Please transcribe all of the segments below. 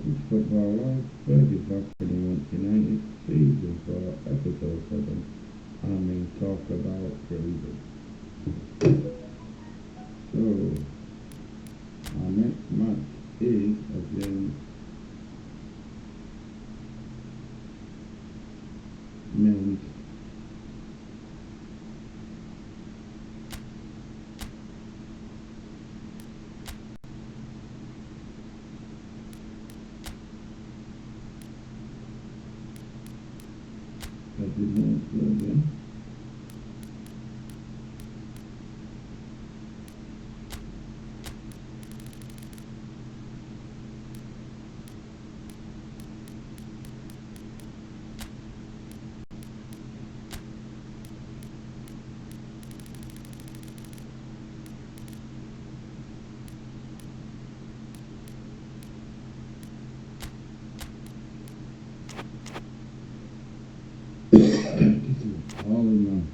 It's football live, Fergies FL24 season for episode 7. Talk about David. So, our next match is against men's again. All in one.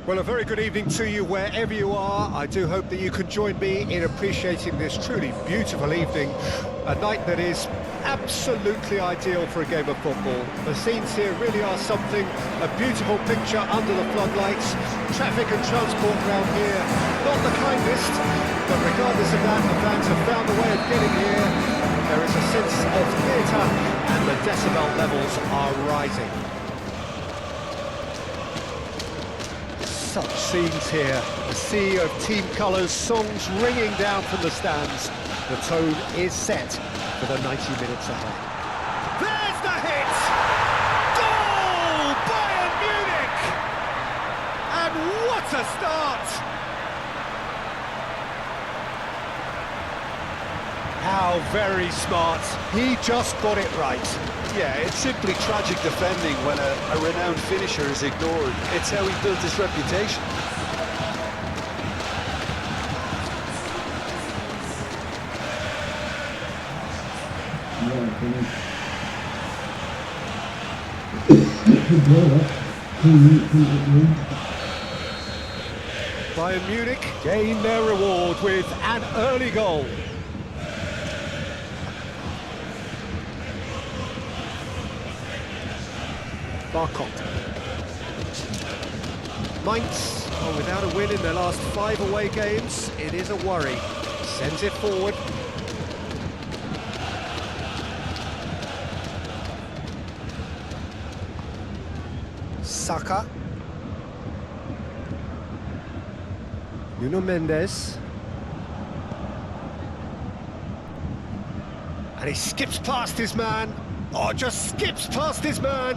Well, a very good evening to you wherever you are. I do hope that you can join me in appreciating this truly beautiful evening, a night that is absolutely ideal for a game of football. The scenes here really are something, a beautiful picture under the floodlights. Traffic and transport around here, not the kindest, but regardless of that, the fans have found a way of getting here. There is a sense of theatre and the decibel levels are rising. Such scenes here, a sea of team colours, songs ringing down from the stands. The tone is set for the 90 minutes ahead. There's the hit! Goal! Bayern Munich! And what a start! How very smart. He just got it right. Yeah, it's simply tragic defending when a renowned finisher is ignored. It's how he built his reputation. Bayern Munich gain their reward with an early goal. Barkok. Mainz are without a win in their last 5 away games. It is a worry. Sends it forward. Saka. Nuno Mendes. And he skips past his man. Oh, just skips past his man.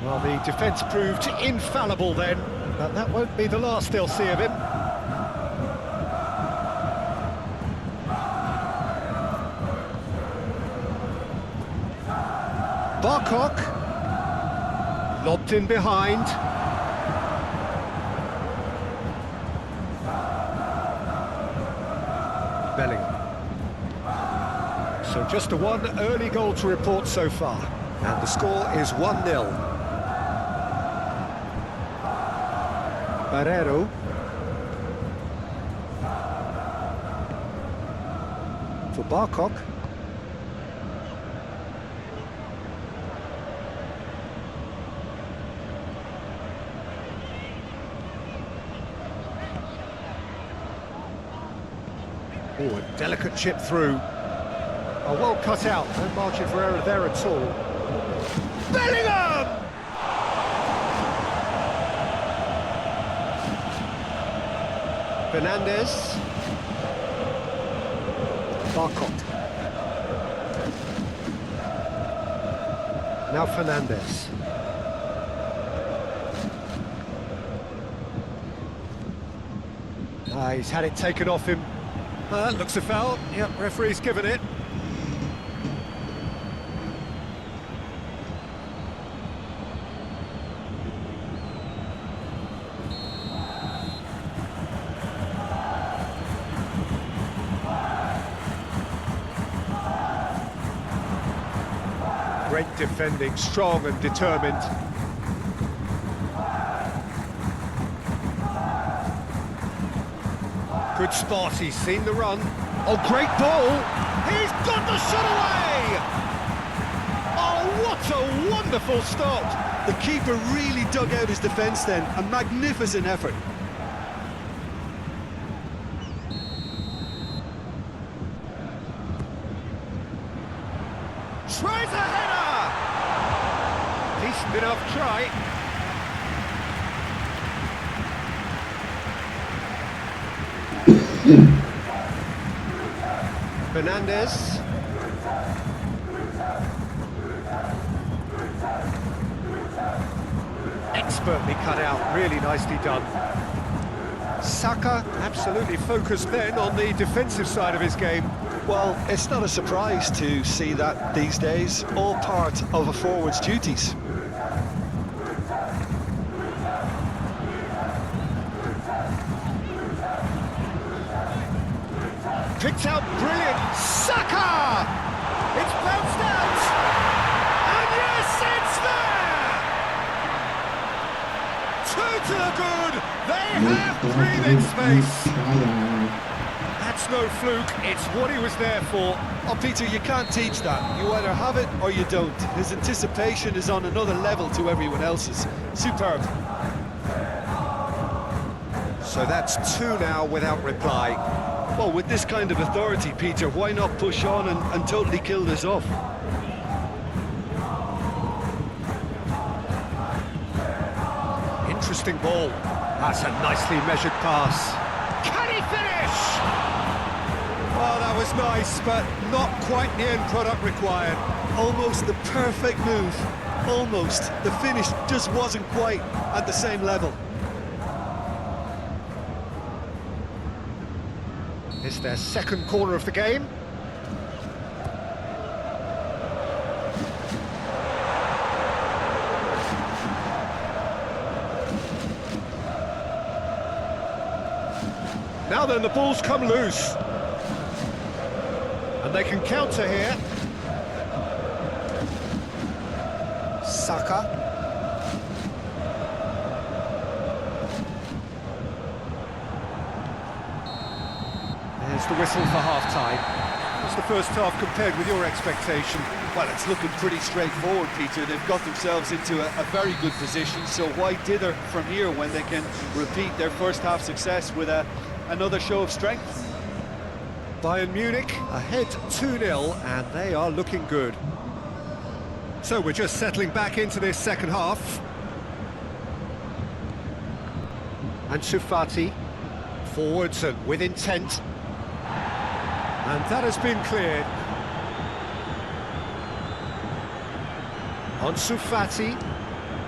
Well, the defence proved infallible then, but that won't be the last they'll see of him. Barkok, lobbed in behind. Bellingham. So just a one early goal to report so far, and the score is 1-0. Barreiro. For Barkok. Oh, a delicate chip through. Oh, well cut out. No margin for error there at all. Bellingham! Fernandes. Barkok. Now Fernandes. He's had it taken off him. Looks a foul. Yep, referee's given it. Great defending, strong and determined. Good spot, he's seen the run. Oh, great ball! He's got the shot away! Oh, what a wonderful stop! The keeper really dug out his defence then. A magnificent effort. Tries a header! Decent enough try. Fernandez. Expertly cut out, really nicely done. Saka absolutely focused then on the defensive side of his game. Well, it's not a surprise to see that these days, all part of a forward's duties. Picked out, brilliant, Saka! It's bounced out! And yes, it's there! Two to the good! They have breathing space! That's no fluke, it's what he was there for. Oh, Peter, you can't teach that. You either have it or you don't. His anticipation is on another level to everyone else's. Superb. So that's two now without reply. Well, with this kind of authority, Peter, why not push on and totally kill this off? Interesting ball. That's a nicely measured pass. Can he finish? Oh, that was nice, but not quite the end product required. Almost the perfect move. Almost. The finish just wasn't quite at the same level. It's their second corner of the game. Now then, the ball's come loose. And they can counter here. Saka. There's the whistle for half-time. What's the first half compared with your expectation? Well, it's looking pretty straightforward, Peter. They've got themselves into a very good position, so why dither from here when they can repeat their first half success with another show of strength? Bayern Munich ahead 2-0, and they are looking good. So we're just settling back into this second half. Ansu Fati, forwards and with intent. And that has been cleared. Ansu Fati,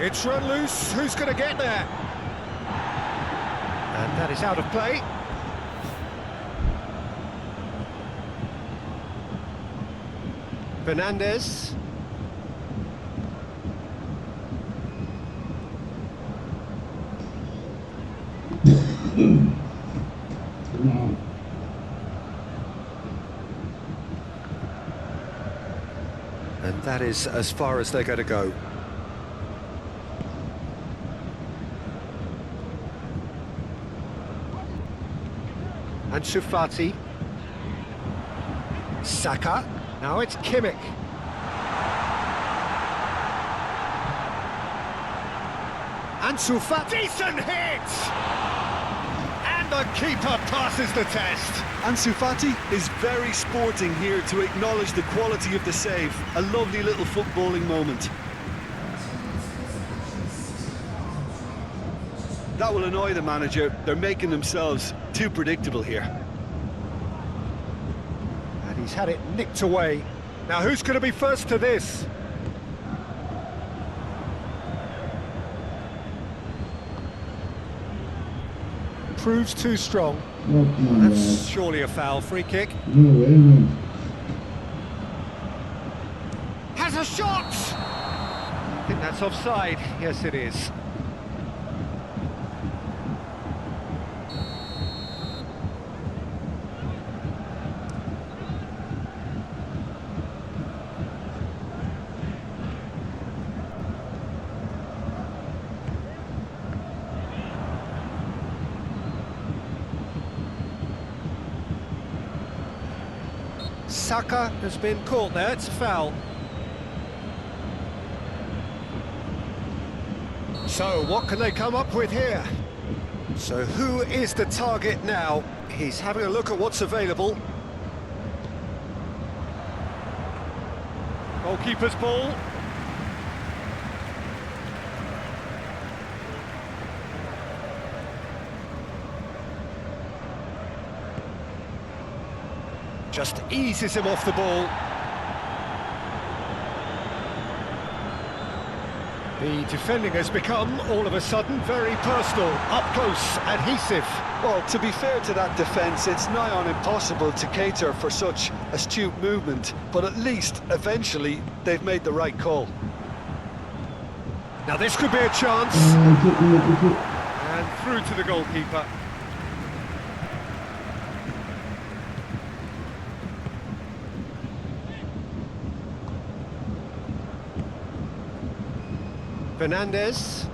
it's run loose, who's going to get there? And that is out of play. Fernandez. And that is as far as they're going to go. Ansu Fati. Saka. Now it's Kimmich. Ansu Fati. Decent hit! And the keeper passes the test. Ansu Fati is very sporting here to acknowledge the quality of the save. A lovely little footballing moment. That will annoy the manager. They're making themselves too predictable here. And he's had it nicked away. Now who's going to be first to this? proves too strong. Oh, come on, That's lad. surely a foul. Free kick. No way, man. Has a shot! I think that's offside. Yes, it is. Saka has been caught there. It's a foul. So, what can they come up with here? So, who is the target now? He's having a look at what's available. Goalkeeper's ball. Just eases him off the ball. The defending has become, all of a sudden, very personal, up close, adhesive. Well, to be fair to that defence, it's nigh on impossible to cater for such astute movement, but at least, eventually, they've made the right call. Now this could be a chance. It's it. And through to the goalkeeper. Fernandez.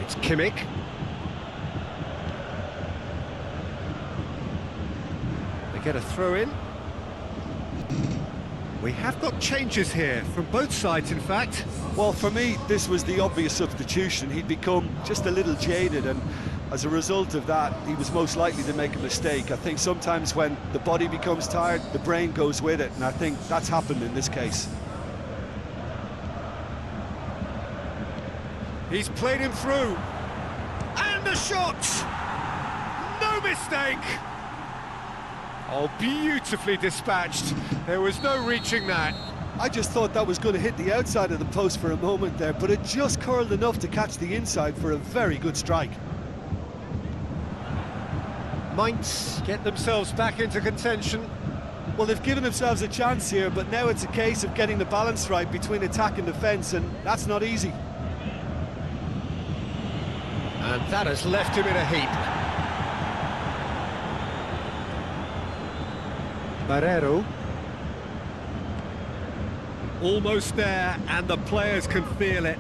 It's Kimmich. They get a throw in. We have got changes here, from both sides in fact. Well, for me, this was the obvious substitution. He'd become just a little jaded, and as a result of that, he was most likely to make a mistake. I think sometimes when the body becomes tired, the brain goes with it, and I think that's happened in this case. He's played him through. And the shot! No mistake! Oh, beautifully dispatched. There was no reaching that. I just thought that was going to hit the outside of the post for a moment there, but it just curled enough to catch the inside for a very good strike. Mainz get themselves back into contention. Well, they've given themselves a chance here, but now it's a case of getting the balance right between attack and defence, and that's not easy. And that has left him in a heap. Barreiro. Almost there, and the players can feel it.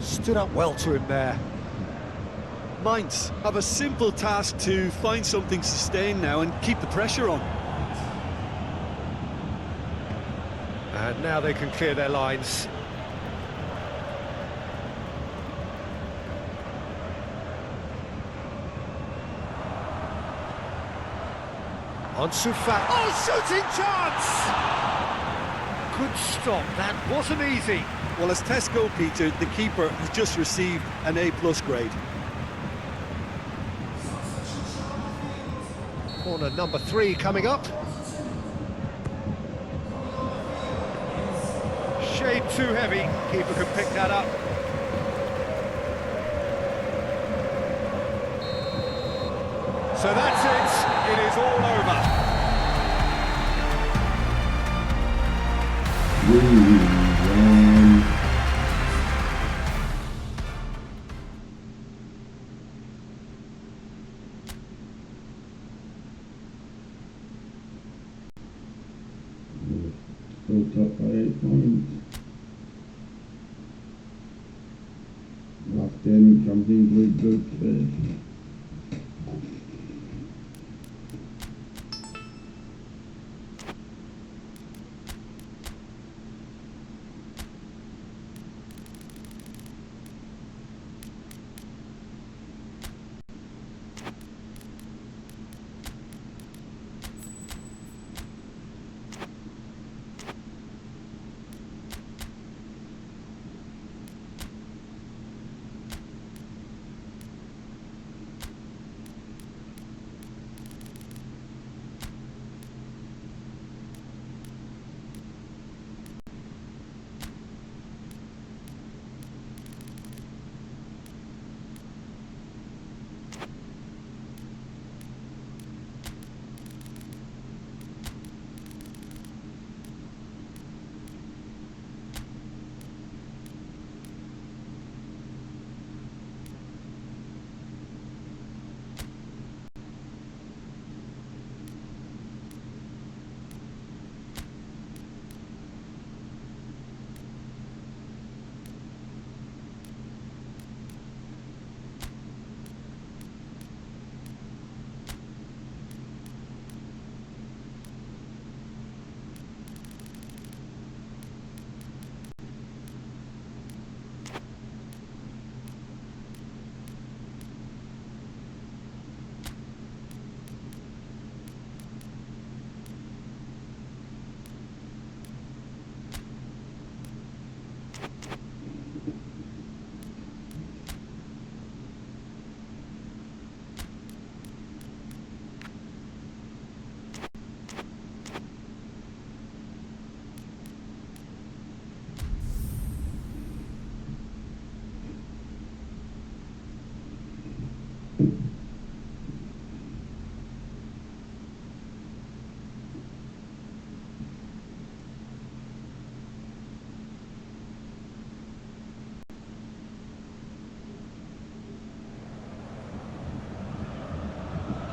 Stood up well to him there. Mainz have a simple task to find something sustained now and keep the pressure on. And now they can clear their lines. Ansu Fati. Oh, shooting chance! Good stop, that wasn't easy. Well, as tests go, Peter, the keeper has just received an A+ grade. Corner number 3 coming up. Shade too heavy, keeper can pick that up. So that's it is all over. Still top by 8 points. Last game in Champions League group stage.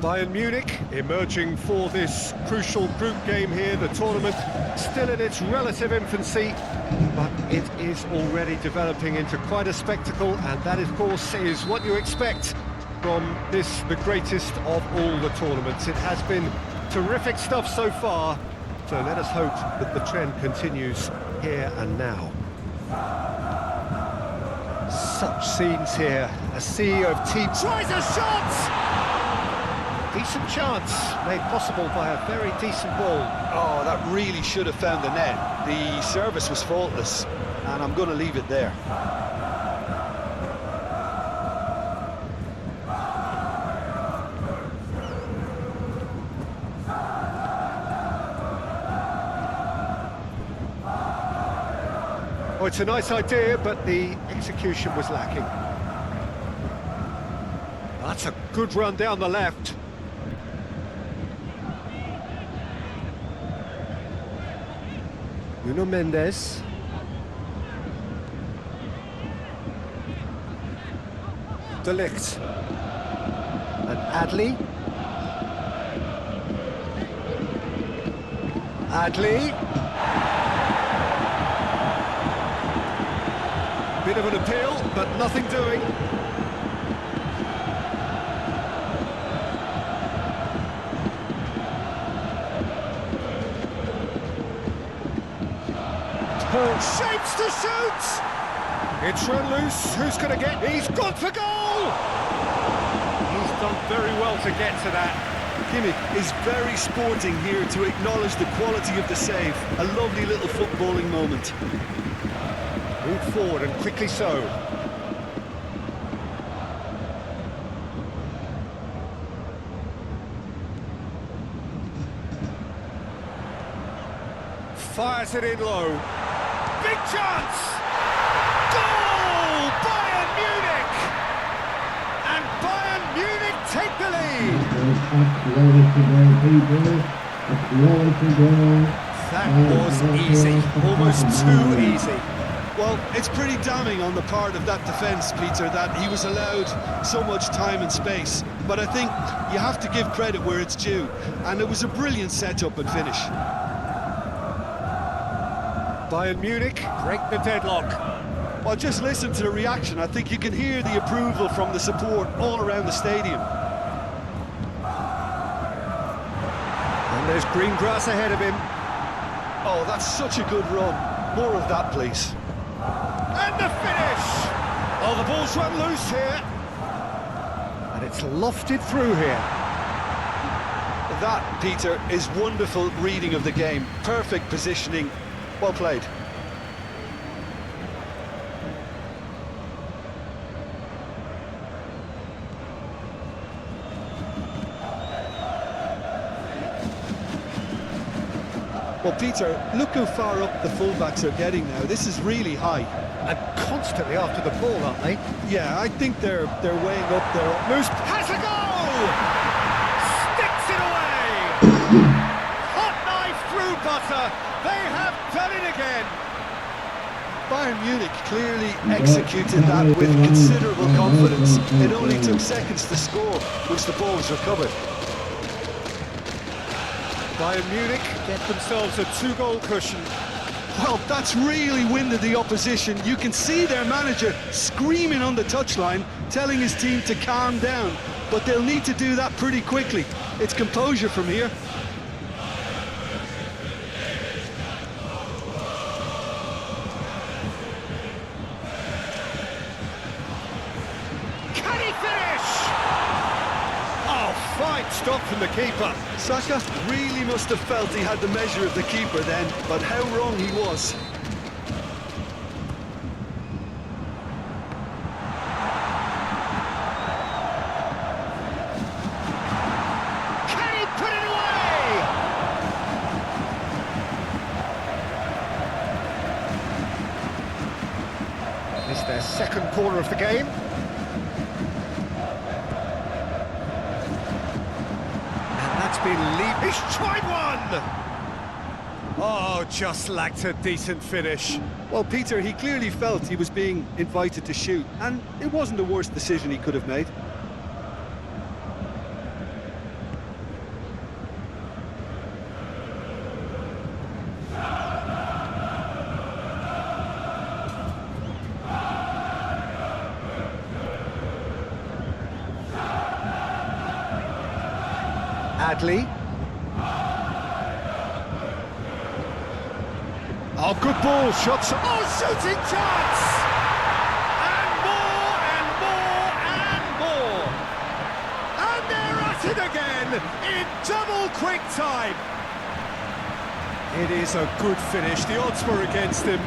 Bayern Munich emerging for this crucial group game here. The tournament still in its relative infancy, but it is already developing into quite a spectacle, and that, of course, is what you expect from this, the greatest of all the tournaments. It has been terrific stuff so far, so let us hope that the trend continues here and now. Such scenes here, a sea of teams. Tries a shot! Decent chance, made possible by a very decent ball. Oh, that really should have found the net. The service was faultless, and I'm going to leave it there. Oh, it's a nice idea, but the execution was lacking. That's a good run down the left. Nuno Mendes. De Ligt. And Adli. Adli. Bit of an appeal, but nothing doing. Shapes to shoot! It's run loose, who's going to get... He's gone for goal! He's done very well to get to that. Kimmich is very sporting here to acknowledge the quality of the save. A lovely little footballing moment. Moved forward, and quickly so. Fires it in low. Big chance! Goal! Bayern Munich! And Bayern Munich take the lead! That was easy, almost too easy. Well, it's pretty damning on the part of that defence, Peter, that he was allowed so much time and space. But I think you have to give credit where it's due, and it was a brilliant setup and finish. Bayern Munich break the deadlock. Well, just listen to the reaction. I think you can hear the approval from the support all around the stadium. And there's green grass ahead of him. Oh, that's such a good run. More of that, please. And the finish! Oh, the ball's run loose here. And it's lofted through here. That, Peter, is wonderful reading of the game. Perfect positioning. Well played. Well, Peter, look how far up the fullbacks are getting now. This is really high. And constantly after the ball, aren't they? Yeah, I think they're weighing up their utmost. Has a goal! Sticks it away! Hot knife through butter. They have done it again. Bayern Munich clearly executed that with considerable confidence. It only took seconds to score once the ball was recovered. Bayern Munich get themselves a two-goal cushion. Well, that's really winded the opposition. You can see their manager screaming on the touchline, telling his team to calm down. But they'll need to do that pretty quickly. It's composure from here. Can he finish? Oh, fine stop from the keeper. Saka really must have felt he had the measure of the keeper then, but how wrong he was. Can he put it away? It's their second corner of the game. He's tried one! Oh, just lacked a decent finish. Well, Peter, he clearly felt he was being invited to shoot, and it wasn't the worst decision he could have made. Adley. Oh, good ball, shots. Oh, shooting chance! And more, and more, and more. And they're at it again in double quick time. It is a good finish. The odds were against him.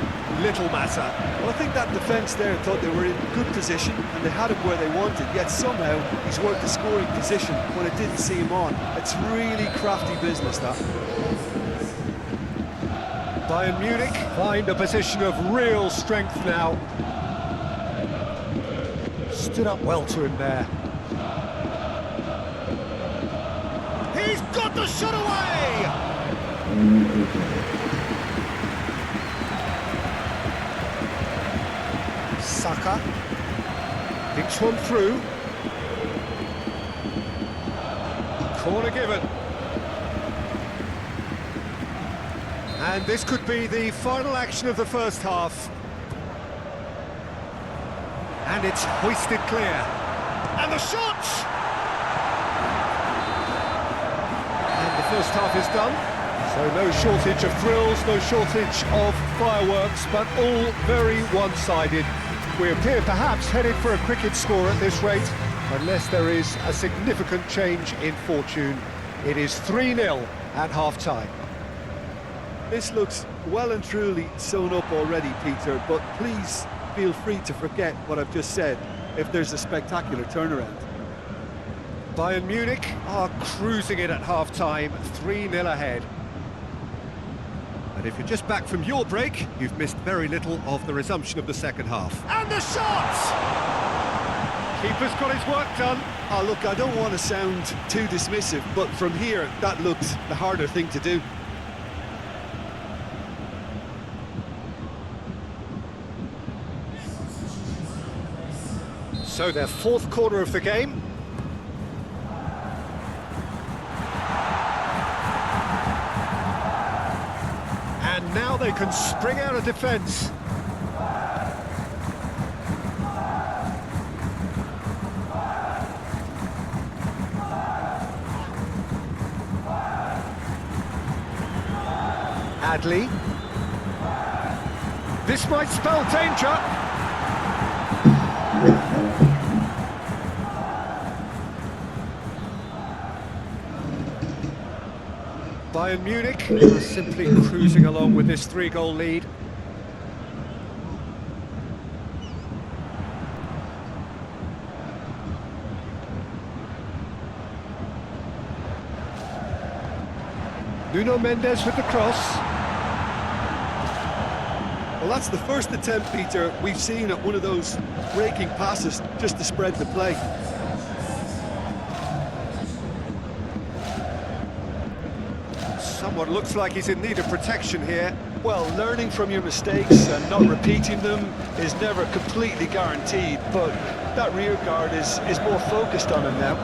Little matter. Well, I think that defence there thought they were in good position and they had him where they wanted, yet somehow he's worked the scoring position when it didn't see him on. It's really crafty business, that. Bayern Munich find a position of real strength now. Stood up well to him there. He's got the shot away! Saka thinks one through. Corner given. And this could be the final action of the first half. And it's hoisted clear. And the shot! And the first half is done. So no shortage of thrills, no shortage of fireworks, but all very one-sided. We appear perhaps headed for a cricket score at this rate, unless there is a significant change in fortune. It is 3-0 at half-time. This looks well and truly sewn up already, Peter, but please feel free to forget what I've just said if there's a spectacular turnaround. Bayern Munich are cruising it at half-time, 3-0 ahead. And if you're just back from your break, you've missed very little of the resumption of the second half. And the shot! Keeper's got his work done. Oh, look, I don't want to sound too dismissive, but from here, that looked the harder thing to do. So their fourth quarter of the game. And now they can spring out of defence. Adley. This might spell danger. Bayern Munich are simply cruising along with this 3-goal lead. Nuno Mendes with the cross. Well, that's the first attempt, Peter, we've seen at one of those breaking passes just to spread the play. Someone looks like he's in need of protection here. Well, learning from your mistakes and not repeating them is never completely guaranteed, but that rear guard is more focused on him now.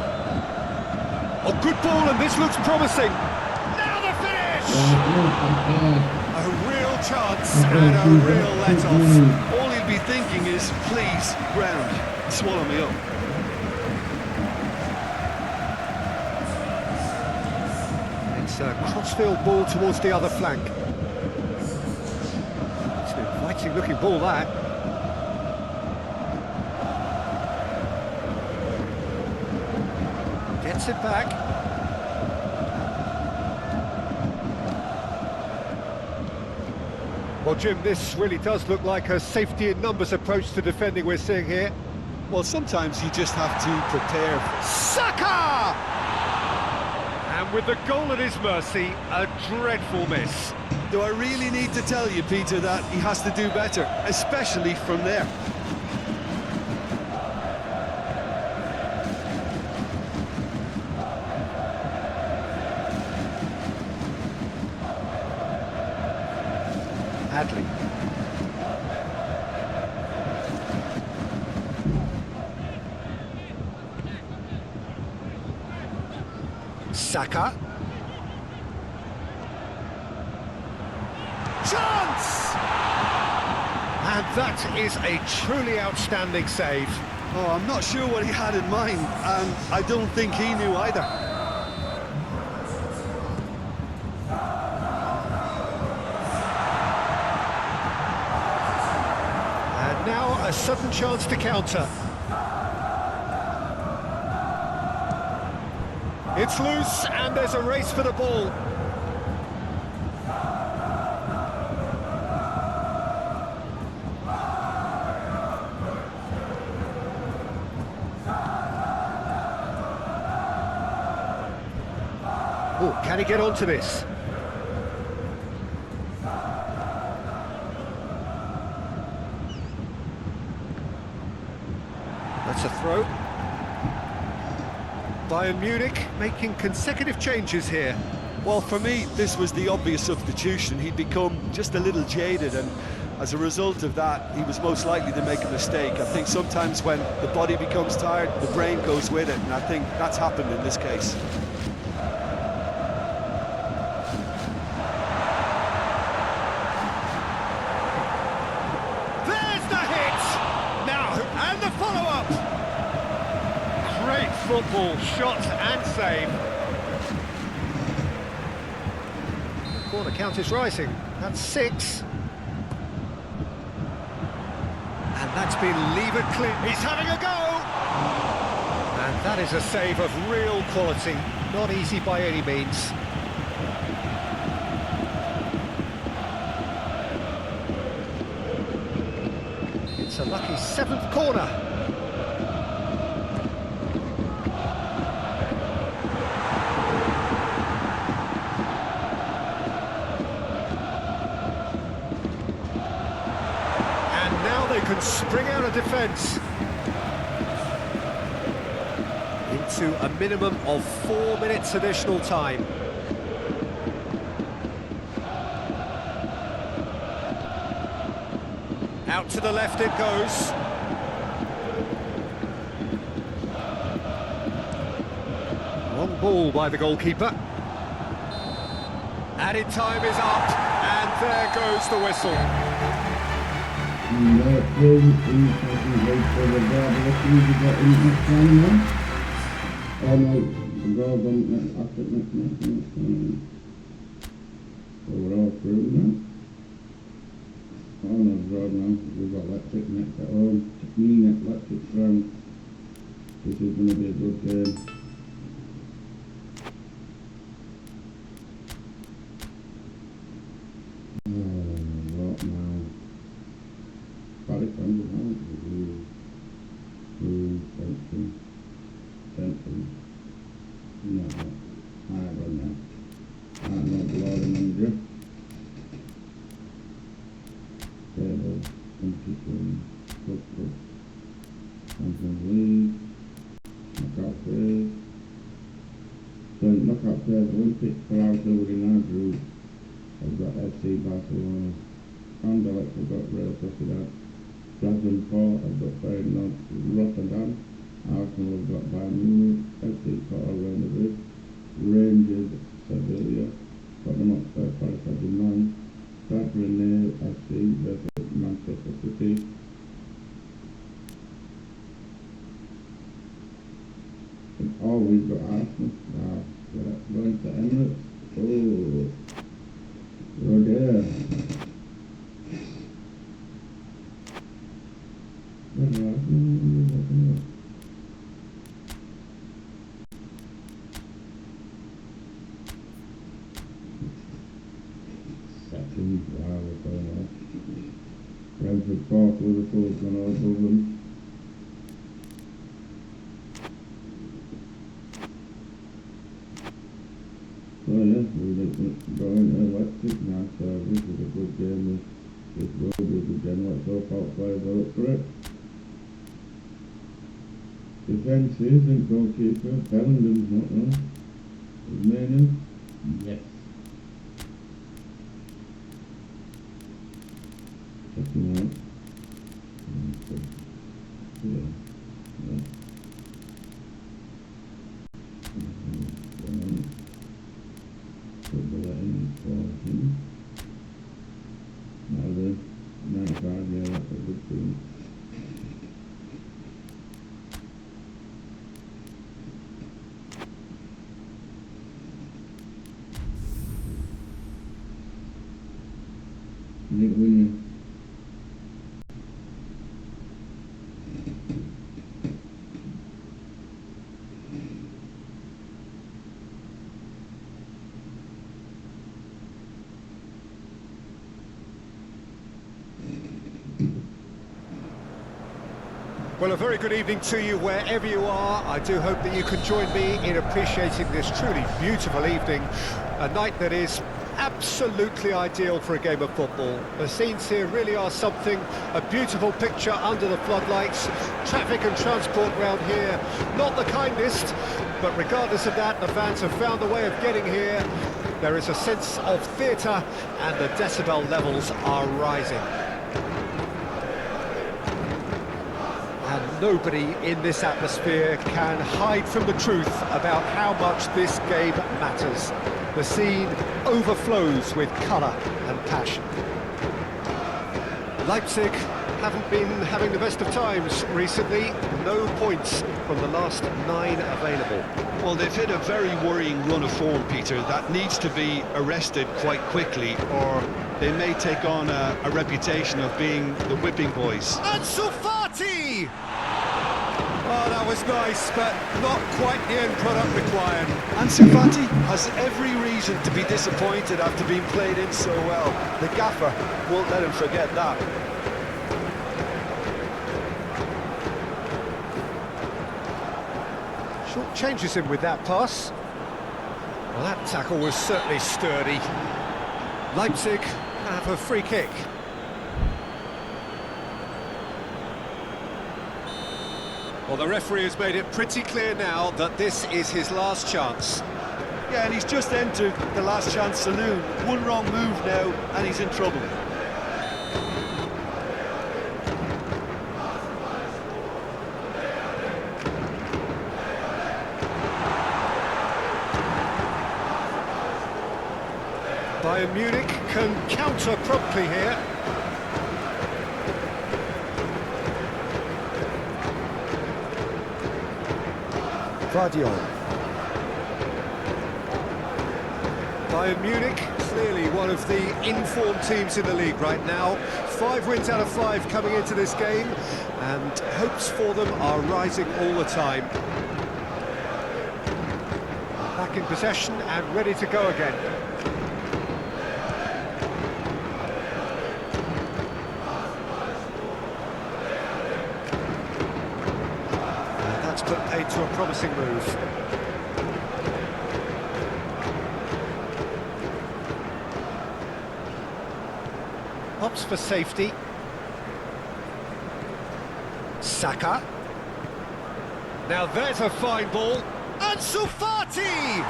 Oh, good ball, and this looks promising. Now the finish! A real chance and a real let-off. All he'll be thinking is, please, ground, swallow me up. It's a crossfield ball towards the other flank. It's an inviting looking ball, that. Gets it back. Well, Jim, this really does look like a safety in numbers approach to defending we're seeing here. Well, sometimes you just have to prepare. Saka! And with the goal at his mercy, a dreadful miss. Do I really need to tell you, Peter, that he has to do better, especially from there? Adley. Saka. Chance! And that is a truly outstanding save. Oh, I'm not sure what he had in mind, and I don't think he knew either. now a sudden chance to counter. It's loose, and there's a race for the ball. Oh, can he get onto this? That's a throw. Bayern Munich making consecutive changes here. Well, for me, this was the obvious substitution. He'd become just a little jaded, and as a result of that, he was most likely to make a mistake. I think sometimes when the body becomes tired, the brain goes with it, and I think that's happened in this case. There's the hit! Now, and the follow-up! Great football, shot and save. Corner count is rising. That's 6. And that's been levered clear. He's having a go! And that is a save of real quality. Not easy by any means. It's a lucky 7th corner. Can spring out of defence into a minimum of 4 minutes additional time. Out to the left it goes. Long ball by the goalkeeper. Added time is up, and there goes the whistle. This is going to be a good game. Knockout players Olympic for our in our group. I've got FC Barcelona, Anderlecht, I've got Real Sociedad, Dragon I've got Feyenoord, Rotterdam, Arsenal, I've got Bayern Munich, FC Real Madrid, Rangers, Sevilla, Tottenham Hotspur, Paris Saint-Germain, Stade Rennais FC versus Manchester City. Oh, we've got Arsenal. Wow, going to Emirates. Oh, we're there. Second, wow, we're going off. Brentford 4th, Liverpool's gone over them. So yeah, we're going electric now, so this is a good game. This will be a good game. Let's hope all players are up for it. Defence is and goalkeeper. Bellingham's not there. Is Maynard? Yes. Checking out. Yeah. Put the letting for him. Now the 95, yeah, that's a good thing. Nick Williams. Well, a very good evening to you wherever you are. I do hope that you can join me in appreciating this truly beautiful evening, a night that is absolutely ideal for a game of football. The scenes here really are something, a beautiful picture under the floodlights. Traffic and transport round here, not the kindest, but regardless of that, the fans have found a way of getting here. There is a sense of theatre and the decibel levels are rising. And nobody in this atmosphere can hide from the truth about how much this game matters. The scene overflows with colour and passion. Leipzig haven't been having the best of times recently. No points from the last 9 available. Well, they've hit a very worrying run of form, Peter, that needs to be arrested quite quickly, or they may take on a reputation of being the whipping boys. Ansu Fati! Oh, that was nice, but not quite the end product required. Ansu Fati has every reason to be disappointed after being played in so well. The gaffer won't let him forget that. Short changes him with that pass. Well, that tackle was certainly sturdy. Leipzig have a free kick. Well, the referee has made it pretty clear now that this is his last chance. Yeah, and he's just entered the last chance saloon. One wrong move now, and he's in trouble. Bayern Munich can counter promptly here. Bayern Munich, clearly one of the informed teams in the league right now. 5 wins out of 5 coming into this game, and hopes for them are rising all the time. Back in possession and ready to go again. Put paid to a promising move. Opts for safety. Saka. Now there's a fine ball. Ansu Fati!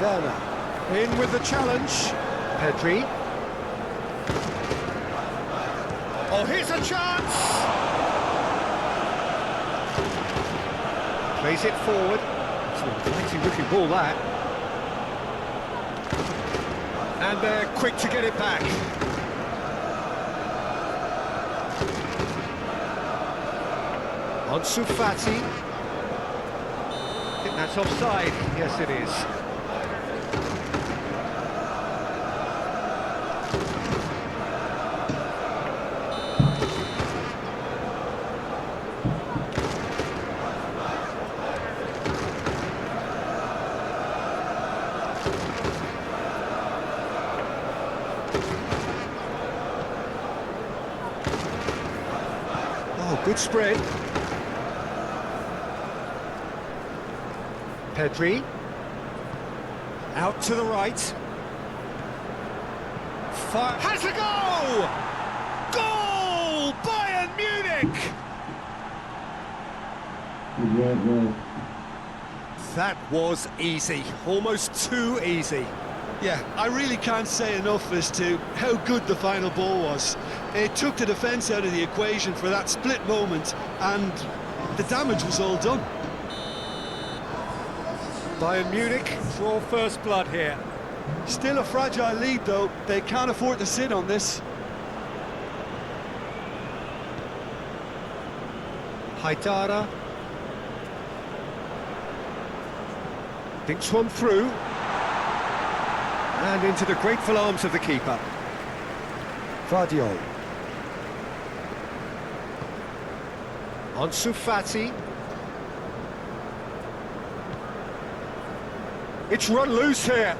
Werner in with the challenge. Pedri. Oh, here's a chance! Plays it forward. It's a mighty looking ball, that. And they're quick to get it back. Ansu Fati. I think that's offside. Yes, it is. Good spread. Pedri. Out to the right. Has a goal! Goal! Bayern Munich! That was easy. Almost too easy. Yeah, I really can't say enough as to how good the final ball was. It took the defence out of the equation for that split moment, and the damage was all done. Bayern Munich draw first blood here. Still a fragile lead, though. They can't afford to sit on this. Haidara. Thinks one through. And into the grateful arms of the keeper. Vardiol. Ansu Fati. It's run loose here.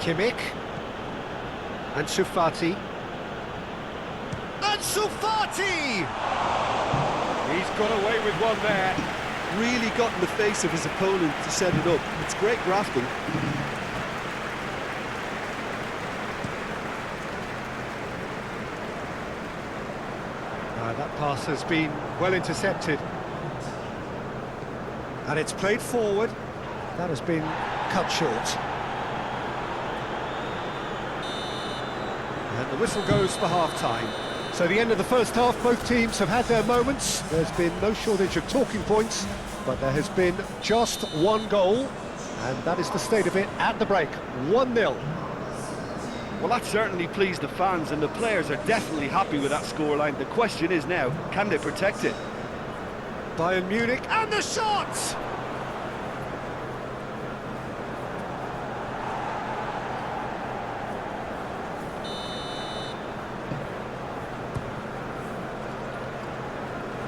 Kimmich. Ansu Fati. Ansu Fati! He's got away with one there. Really got in the face of his opponent to set it up. It's great grafting. That pass has been well intercepted. And it's played forward. That has been cut short. And the whistle goes for half-time. So the end of the first half, both teams have had their moments. There's been no shortage of talking points, but there has been just one goal, and that is the state of it at the break. 1-0. Well, that certainly pleased the fans, and the players are definitely happy with that scoreline. The question is now, can they protect it? Bayern Munich, and the shot!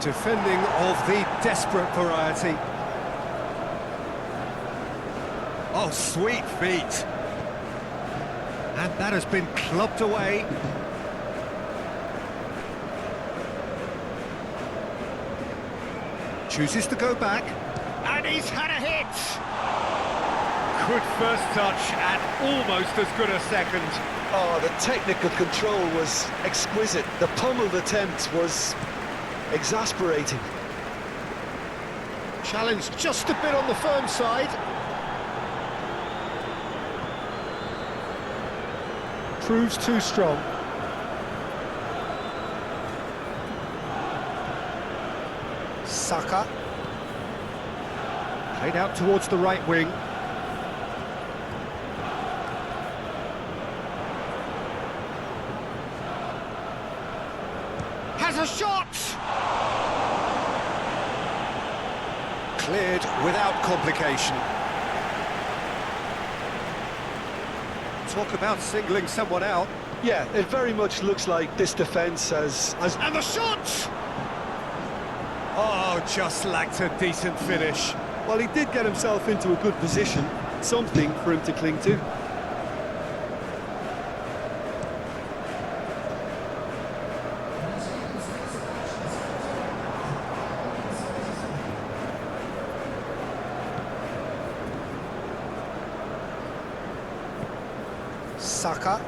Defending of the desperate variety. Oh, sweet feet. And that has been clubbed away. Chooses to go back. And he's had a hit! Good first touch and almost as good a second. Oh, the technical control was exquisite. The pummeled attempt was exasperating. Challenge just a bit on the firm side. Proves too strong. Saka. Played out towards the right wing. Has a shot! Cleared without complication. Talk about singling someone out. Yeah, it very much looks like this defence has... And the shot! Oh, just lacked a decent finish. Well, he did get himself into a good position. Something for him to cling to. Saka.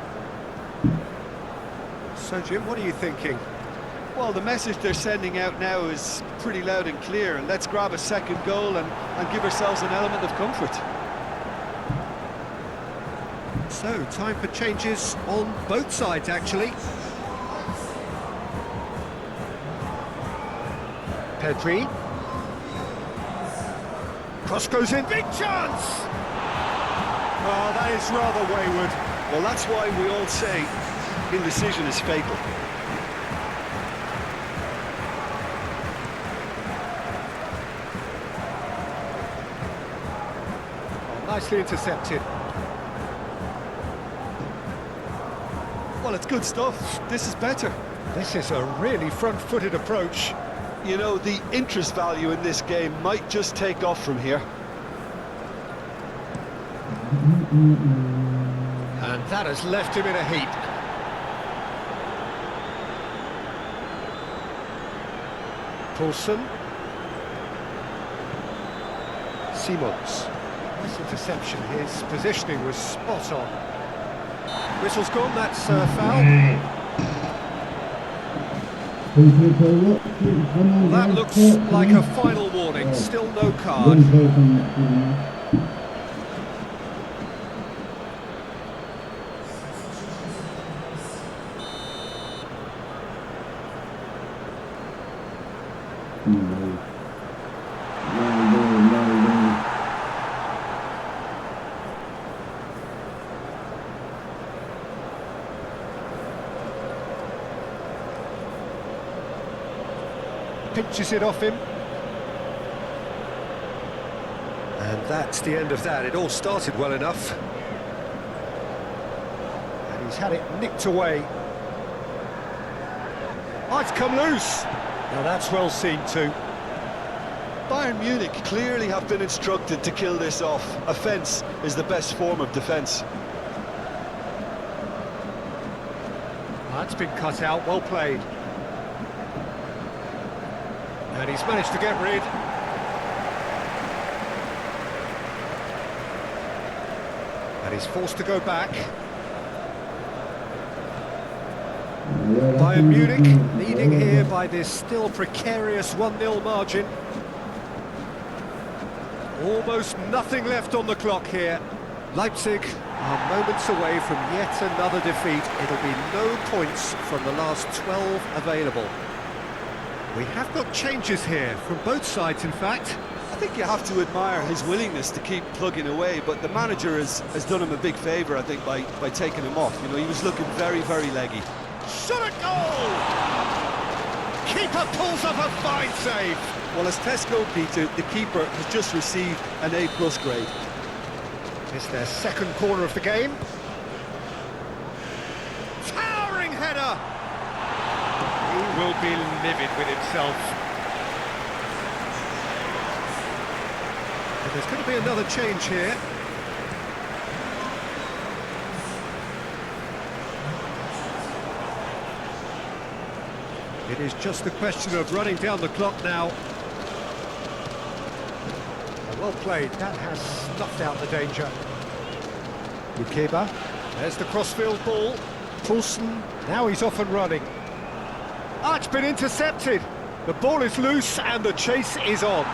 So, Jim, what are you thinking? Well, the message they're sending out now is pretty loud and clear. And let's grab a second goal and give ourselves an element of comfort. So, time for changes on both sides, actually. Pedri. Cross goes in, big chance! Oh, that is rather wayward. Well, that's why we all say indecision is fatal. Oh, nicely intercepted. Well, it's good stuff. This is better. This is a really front-footed approach. You know, the interest value in this game might just take off from here. And that has left him in a heap. Poulsen. Simons. Nice interception. His positioning was spot on. Whistle's gone, that's foul. Well, that looks like a final warning. Still no card. Pinches it off him. And that's the end of that. It all started well enough. And he's had it nicked away. Oh, it's come loose. Now that's well seen too. Bayern Munich clearly have been instructed to kill this off. Offence is the best form of defence. That's been cut out, well played. And he's managed to get rid. And he's forced to go back. Bayern Munich leading here by this still precarious 1-0 margin. Almost nothing left on the clock here. Leipzig are moments away from yet another defeat. It'll be no points from the last 12 available. We have got changes here from both sides, in fact. I think you have to admire his willingness to keep plugging away, but the manager has done him a big favour, I think, by taking him off. You know, he was looking very, very leggy. Shot at goal! Keeper pulls up a fine save. Well, as Tesco, Peter, the keeper has just received an A+ grade. It's their second corner of the game. Towering header! He will be livid with himself. But there's going to be another change here. It is just a question of running down the clock now. Well played, that has snuffed out the danger. Lukeba, there's the crossfield ball. Poulsen, now he's off and running. Ah, it's been intercepted. The ball is loose and the chase is on.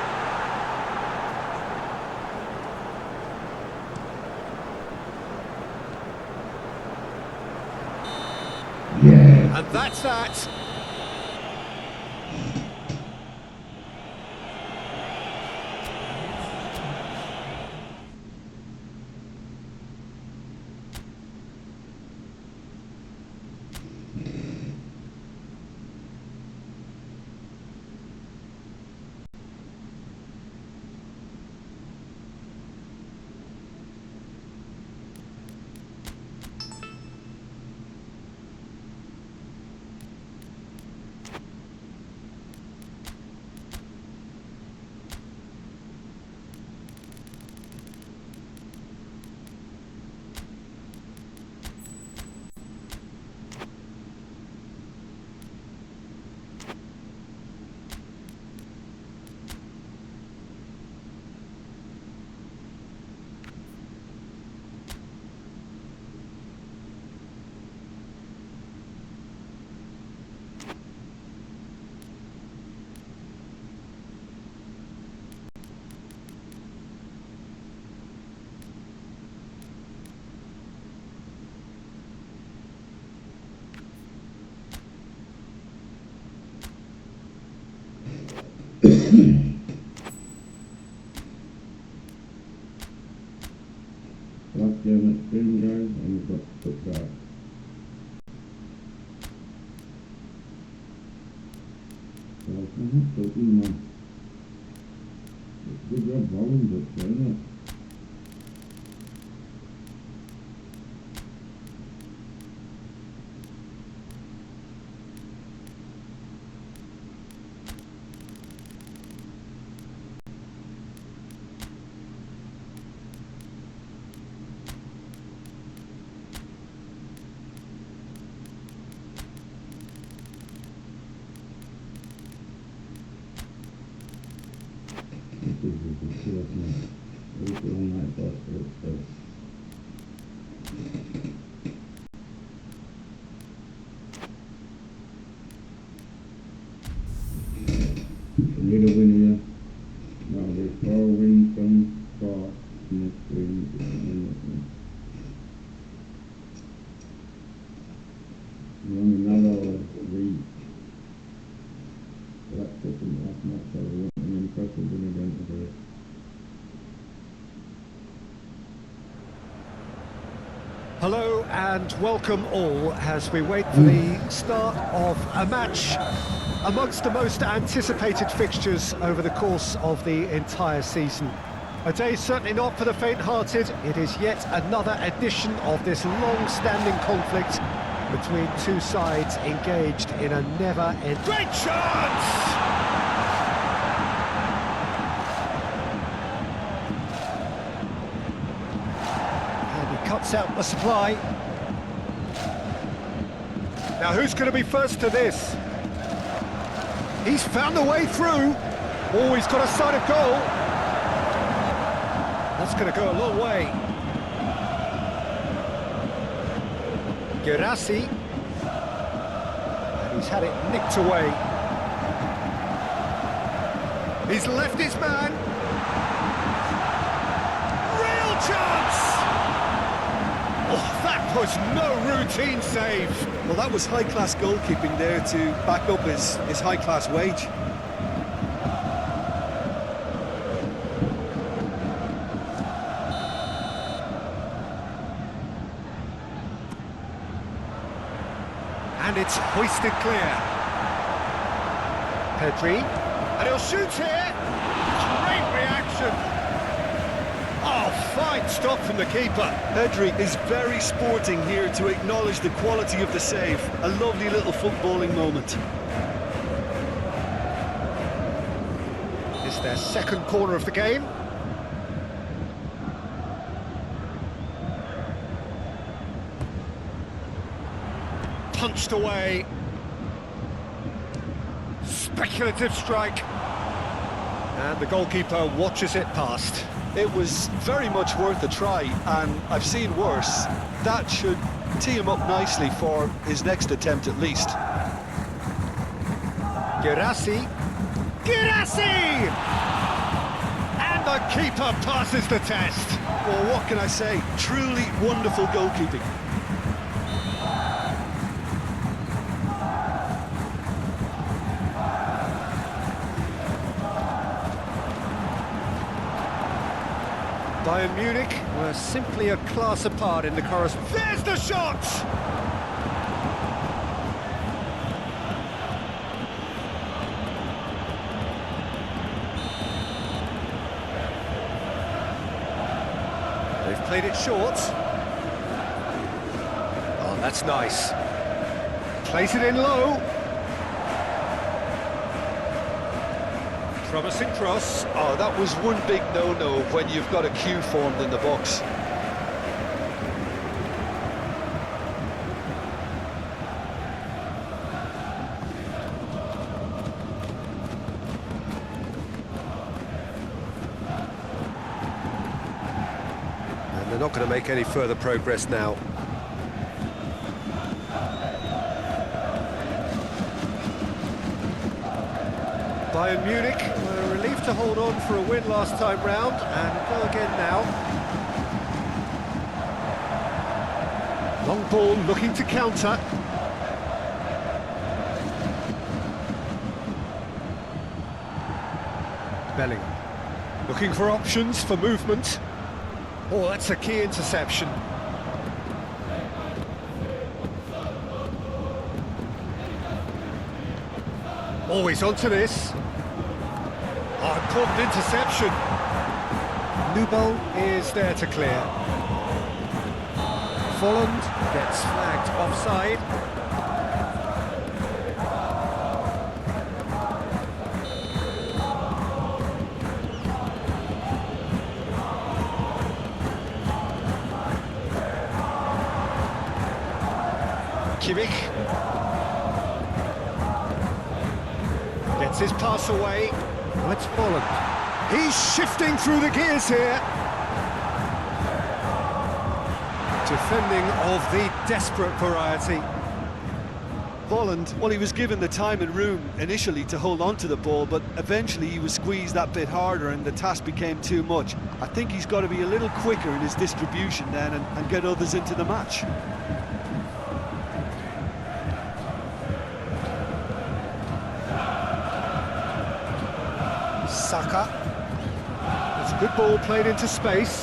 Yeah. And that's that. Last game at Stream, guys, and we've got Stuttgart. So, good job, volumes up there, isn't it? This is ridiculous, man. It's all night boss for it, so. We need a win here. Now there's 4 wins from 4 in this game. We only another 3. So that puts them last match, so we won't have any pressure win again today. Hello and welcome all as we wait for the start of a match amongst the most anticipated fixtures over the course of the entire season. A day certainly not for the faint-hearted. It is yet another edition of this long-standing conflict between two sides engaged in a never-ending... Great chance! Cuts out the supply. Now who's going to be first to this? He's found a way through. Oh, he's got a sight of goal. That's going to go a long way. Gerassi. And he's had it nicked away. He's left his man. Real chance! Oh, that was no routine save. Well, that was high-class goalkeeping there to back up his high-class wage. And it's hoisted clear. Pedri. And he'll shoot here. Great reaction. Oh, fine stop from the keeper. Pedri is very sporting here to acknowledge the quality of the save. A lovely little footballing moment. It's their second corner of the game. Punched away. Speculative strike. And the goalkeeper watches it past. It was very much worth a try, and I've seen worse. That should tee him up nicely for his next attempt at least. Gerassi. Gerassi! And the keeper passes the test. Well, what can I say? Truly wonderful goalkeeping. Bayern Munich were simply a class apart in the correspondence. There's the shot! They've played it short. Oh, that's nice. Plays it in low. Promising cross. Oh, that was one big no-no when you've got a queue formed in the box. And they're not going to make any further progress now. Bayern Munich were relieved to hold on for a win last time round and go again now. Long ball looking to counter. Bellingham looking for options for movement. Oh, that's a key interception. Always onto this. Oh, important interception. Nubel is there to clear. Folland gets flagged offside. Kimmich gets his pass away. Let's Folland. He's shifting through the gears here. Defending of the desperate variety. Folland, well, he was given the time and room initially to hold on to the ball, but eventually he was squeezed that bit harder and the task became too much. I think he's got to be a little quicker in his distribution then and get others into the match. Saka. It's a good ball played into space.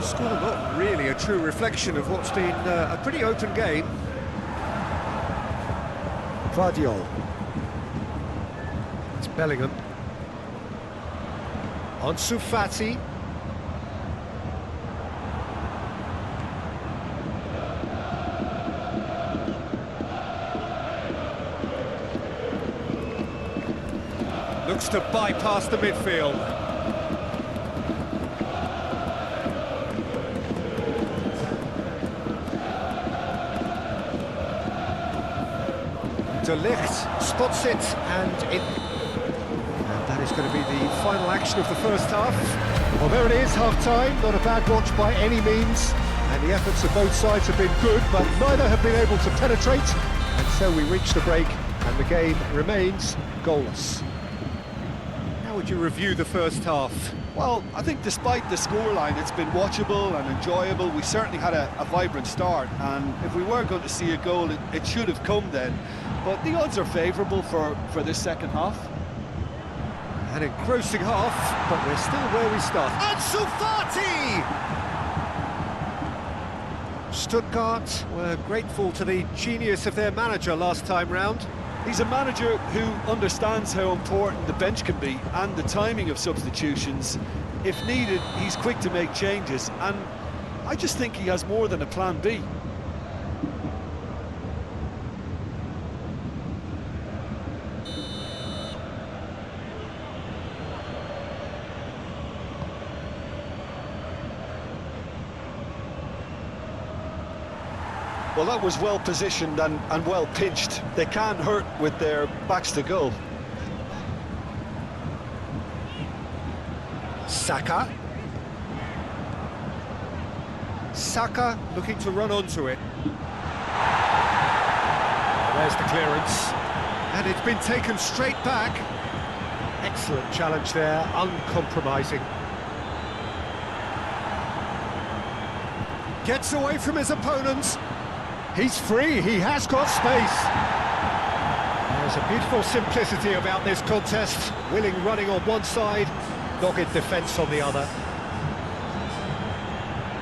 Score not really a true reflection of what's been a pretty open game. Vardiol. It's Bellingham. Ansu Fati. Looks to bypass the midfield. De Ligt spots it, and that is going to be the final action of the first half. Well, there it is, half-time. Not a bad watch by any means, and the efforts of both sides have been good, but neither have been able to penetrate, and so we reach the break, and the game remains goalless. How would you review the first half? Well, I think despite the scoreline, it's been watchable and enjoyable. We certainly had a vibrant start, and if we were going to see a goal, it should have come then. But the odds are favourable for this second half. An engrossing half, but we're still where we start. Ansu Fati! Stuttgart were grateful to the genius of their manager last time round. He's a manager who understands how important the bench can be and the timing of substitutions. If needed, he's quick to make changes, and I just think he has more than a plan B. Well, that was well positioned and well pinched. They can't hurt with their backs to goal. Saka. Saka looking to run onto it. There's the clearance. And it's been taken straight back. Excellent challenge there, uncompromising. Gets away from his opponents. He's free, he has got space. There's a beautiful simplicity about this contest. Willing running on one side, dogged defence on the other.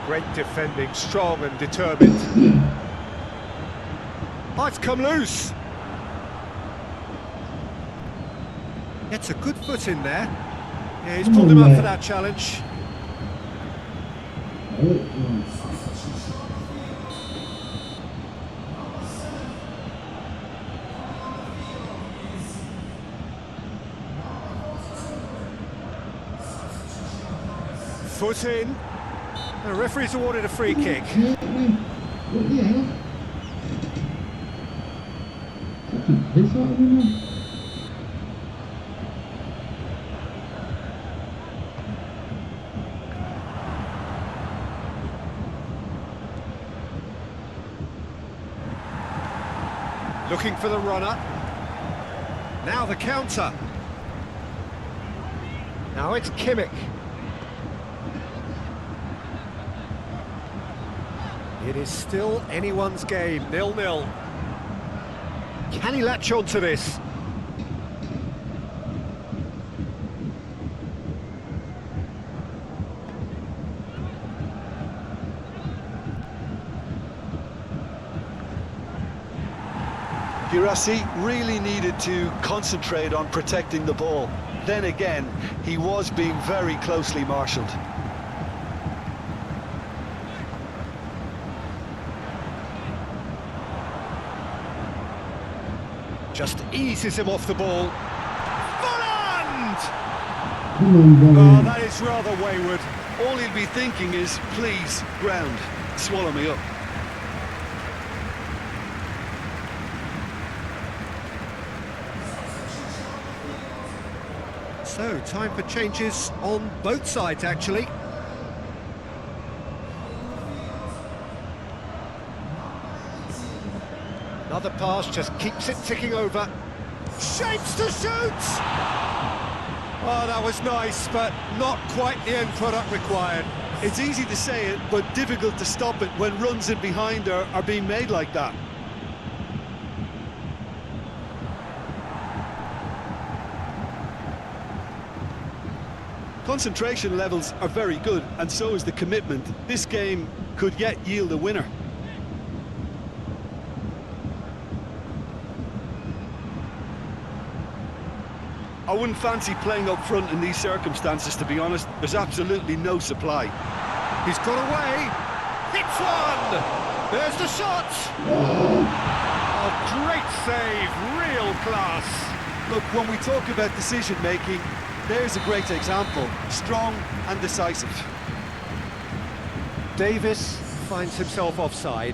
Great defending, strong and determined. Oh, it's come loose. Gets a good foot in there. Yeah, he's pulled him up for that challenge. Foot in. The referee's awarded a free kick. Looking for the runner. Now the counter. Now it's Kimmich. It is still anyone's game, 0-0. Can he latch on to this? Girassi really needed to concentrate on protecting the ball. Then again, he was being very closely marshalled. Just eases him off the ball. Volland! Oh, that is rather wayward. All he'll be thinking is, please, ground, swallow me up. So, time for changes on both sides, actually. Another pass, just keeps it ticking over. Shapes to shoot! Oh, that was nice, but not quite the end product required. It's easy to say it, but difficult to stop it when runs in behind are being made like that. Concentration levels are very good, and so is the commitment. This game could yet yield a winner. I wouldn't fancy playing up front in these circumstances, to be honest. There's absolutely no supply. He's got away. Hits one! There's the shot! A great save, real class. Look, when we talk about decision-making, there's a great example. Strong and decisive. Davis finds himself offside.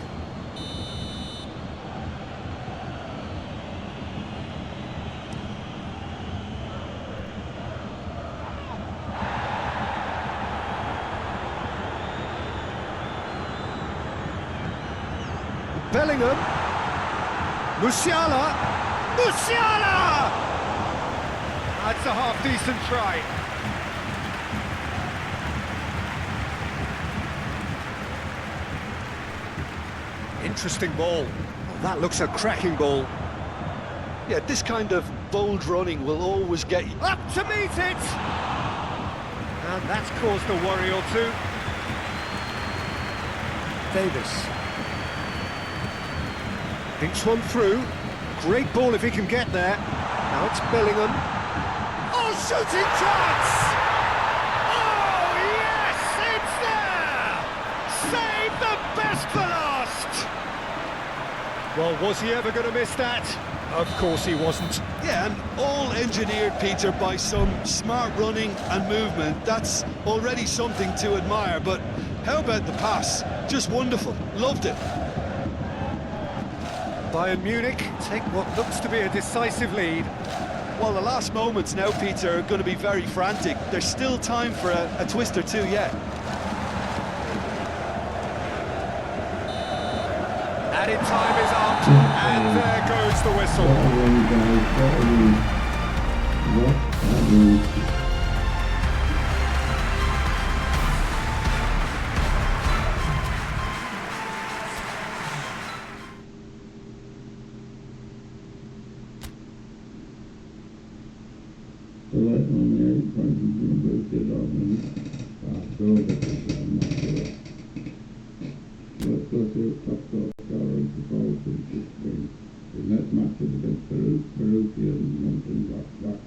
Bellingham. Musiala. Musiala! That's a half-decent try. Interesting ball. Oh, that looks a cracking ball. Yeah, this kind of bold running will always get you. Up to meet it! And that's caused a worry or two. Davis. Thinks one through. Great ball if he can get there. Now it's Bellingham. Oh, shooting chance! Oh, yes, it's there! Save the best for last! Well, was he ever going to miss that? Of course he wasn't. Yeah, and all engineered, Peter, by some smart running and movement. That's already something to admire, but how about the pass? Just wonderful. Loved it. Bayern Munich take what looks to be a decisive lead. Well, the last moments now, Peter, are going to be very frantic. There's still time for a twist or two yet. Added time is up, and there goes the whistle. So like on the 8 points, he's going to go sit on me. So that's I'm not sure. Let's go see what top scorer is the goal for this game. The next match is against Perugia and Mönchengladbach.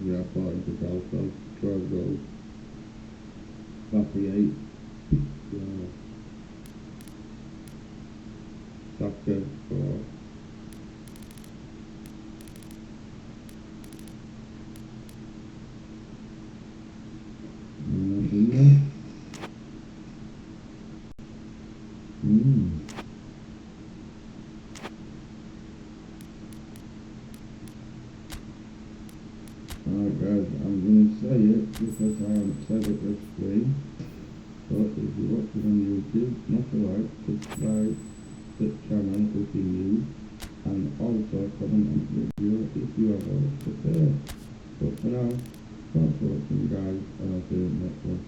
Yeah, 40 goals, so 12 goals. Roughly 8. Yeah. Soccer 4. Alright guys, I'm going to say it because I haven't said it this stream. But if you're watching on YouTube, not to like, subscribe to the channel if you're new, and also comment on the video if you have a to say. But for now, thanks for watching guys, and I'll see you in the next one.